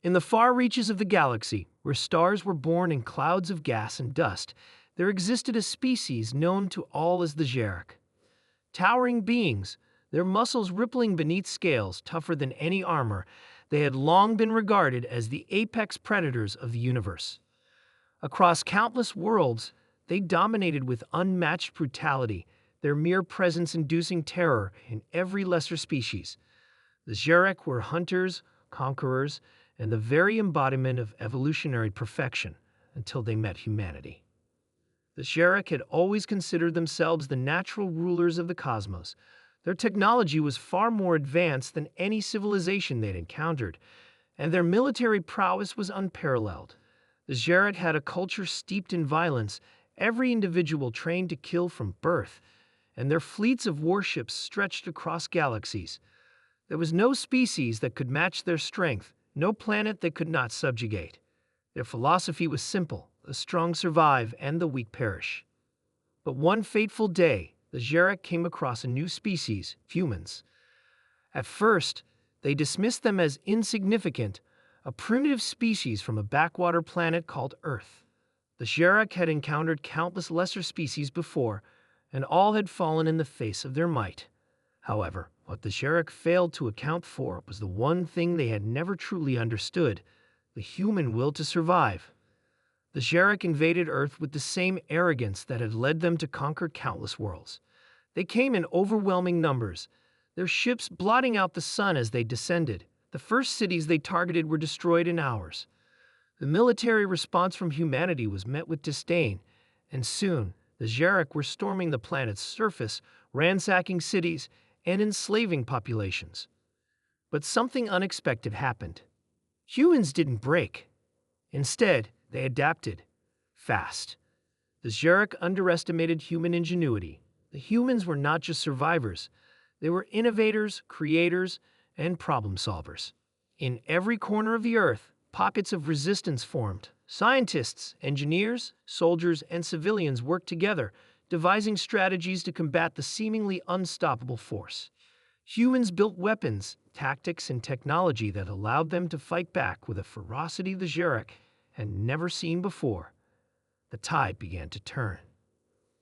In the far reaches of the galaxy, where stars were born in clouds of gas and dust, there existed a species known to all as the Xeric. Towering beings, their muscles rippling beneath scales tougher than any armor, they had long been regarded as the apex predators of the universe. Across countless worlds, they dominated with unmatched brutality, their mere presence inducing terror in every lesser species. The Xeric were hunters, conquerors, and the very embodiment of evolutionary perfection until they met humanity. The Xeric had always considered themselves the natural rulers of the cosmos. Their technology was far more advanced than any civilization they'd encountered, and their military prowess was unparalleled. The Xeric had a culture steeped in violence, every individual trained to kill from birth, and their fleets of warships stretched across galaxies. There was no species that could match their strength, no planet they could not subjugate. Their philosophy was simple: the strong survive and the weak perish. But one fateful day, the Xeric came across a new species, humans. At first, they dismissed them as insignificant, a primitive species from a backwater planet called Earth. The Xeric had encountered countless lesser species before, and all had fallen in the face of their might. However, what the Xeric failed to account for was the one thing they had never truly understood: the human will to survive. The Xeric invaded Earth with the same arrogance that had led them to conquer countless worlds. They came in overwhelming numbers, their ships blotting out the sun as they descended. The first cities they targeted were destroyed in hours. The military response from humanity was met with disdain, and soon the Xeric were storming the planet's surface, ransacking cities, and enslaving populations. But something unexpected happened. Humans didn't break. Instead, they adapted. Fast. The Xeric underestimated human ingenuity. The humans were not just survivors. They were innovators, creators, and problem solvers. In every corner of the Earth, pockets of resistance formed. Scientists, engineers, soldiers, and civilians worked together, devising strategies to combat the seemingly unstoppable force. Humans built weapons, tactics, and technology that allowed them to fight back with a ferocity the Xeric had never seen before. The tide began to turn.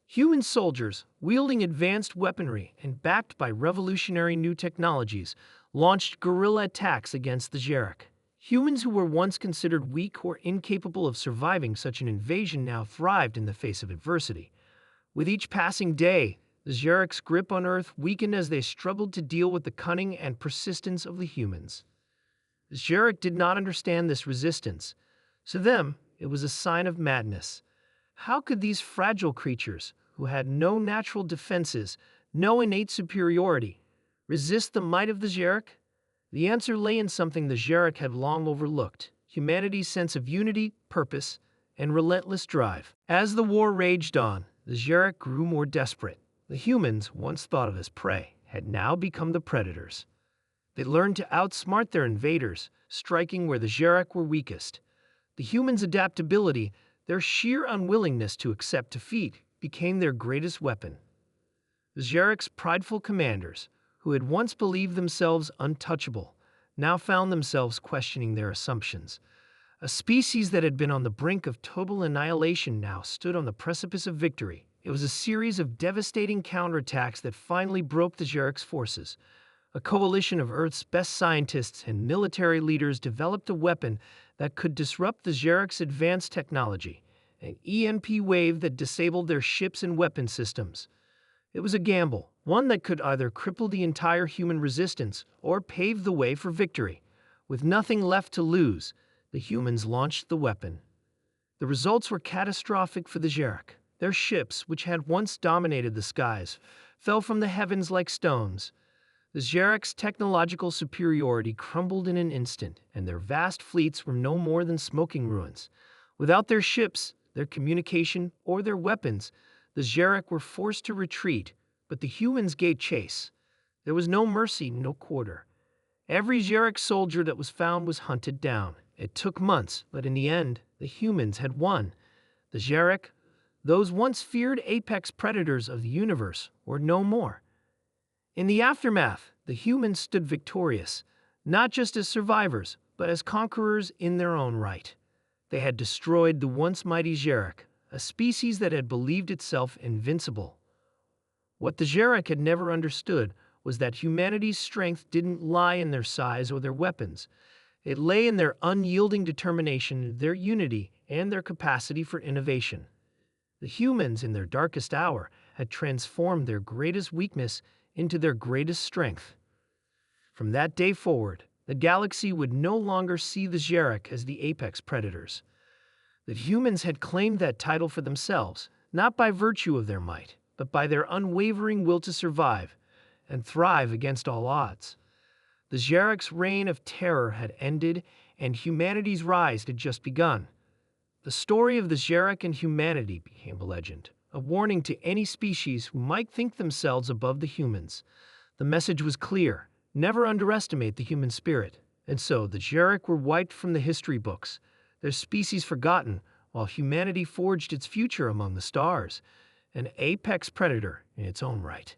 Human soldiers, wielding advanced weaponry and backed by revolutionary new technologies, launched guerrilla attacks against the Xeric. Humans who were once considered weak or incapable of surviving such an invasion now thrived in the face of adversity. With each passing day, the Xeric's grip on Earth weakened as they struggled to deal with the cunning and persistence of the humans. The Xeric did not understand this resistance. To them, it was a sign of madness. How could these fragile creatures, who had no natural defenses, no innate superiority, resist the might of the Xeric? The answer lay in something the Xeric had long overlooked: humanity's sense of unity, purpose, and relentless drive. As the war raged on, the Xeric grew more desperate. The humans, once thought of as prey, had now become the predators. They learned to outsmart their invaders, striking where the Xeric were weakest. The humans' adaptability, their sheer unwillingness to accept defeat, became their greatest weapon. The Xeric's prideful commanders, who had once believed themselves untouchable, now found themselves questioning their assumptions. A species that had been on the brink of total annihilation now stood on the precipice of victory. It was a series of devastating counterattacks that finally broke the Xeric's forces. A coalition of Earth's best scientists and military leaders developed a weapon that could disrupt the Xeric's advanced technology, an EMP wave that disabled their ships and weapon systems. It was a gamble, one that could either cripple the entire human resistance or pave the way for victory. With nothing left to lose, the humans launched the weapon. The results were catastrophic for the Xeric. Their ships, which had once dominated the skies, fell from the heavens like stones. The Xeric's technological superiority crumbled in an instant, and their vast fleets were no more than smoking ruins. Without their ships, their communication, or their weapons, the Xeric were forced to retreat, but the humans gave chase. There was no mercy, no quarter. Every Xeric soldier that was found was hunted down. It took months, but in the end, the humans had won. The Xeric, those once feared apex predators of the universe, were no more. In the aftermath, the humans stood victorious, not just as survivors, but as conquerors in their own right. They had destroyed the once mighty Xeric, a species that had believed itself invincible. What the Xeric had never understood was that humanity's strength didn't lie in their size or their weapons. It lay in their unyielding determination, their unity, and their capacity for innovation. The humans, in their darkest hour, had transformed their greatest weakness into their greatest strength. From that day forward, the galaxy would no longer see the Xeric as the apex predators. The humans had claimed that title for themselves, not by virtue of their might, but by their unwavering will to survive and thrive against all odds. The Xeric's reign of terror had ended, and humanity's rise had just begun. The story of the Xeric and humanity became a legend, a warning to any species who might think themselves above the humans. The message was clear: never underestimate the human spirit. And so the Xeric were wiped from the history books, their species forgotten, while humanity forged its future among the stars, an apex predator in its own right.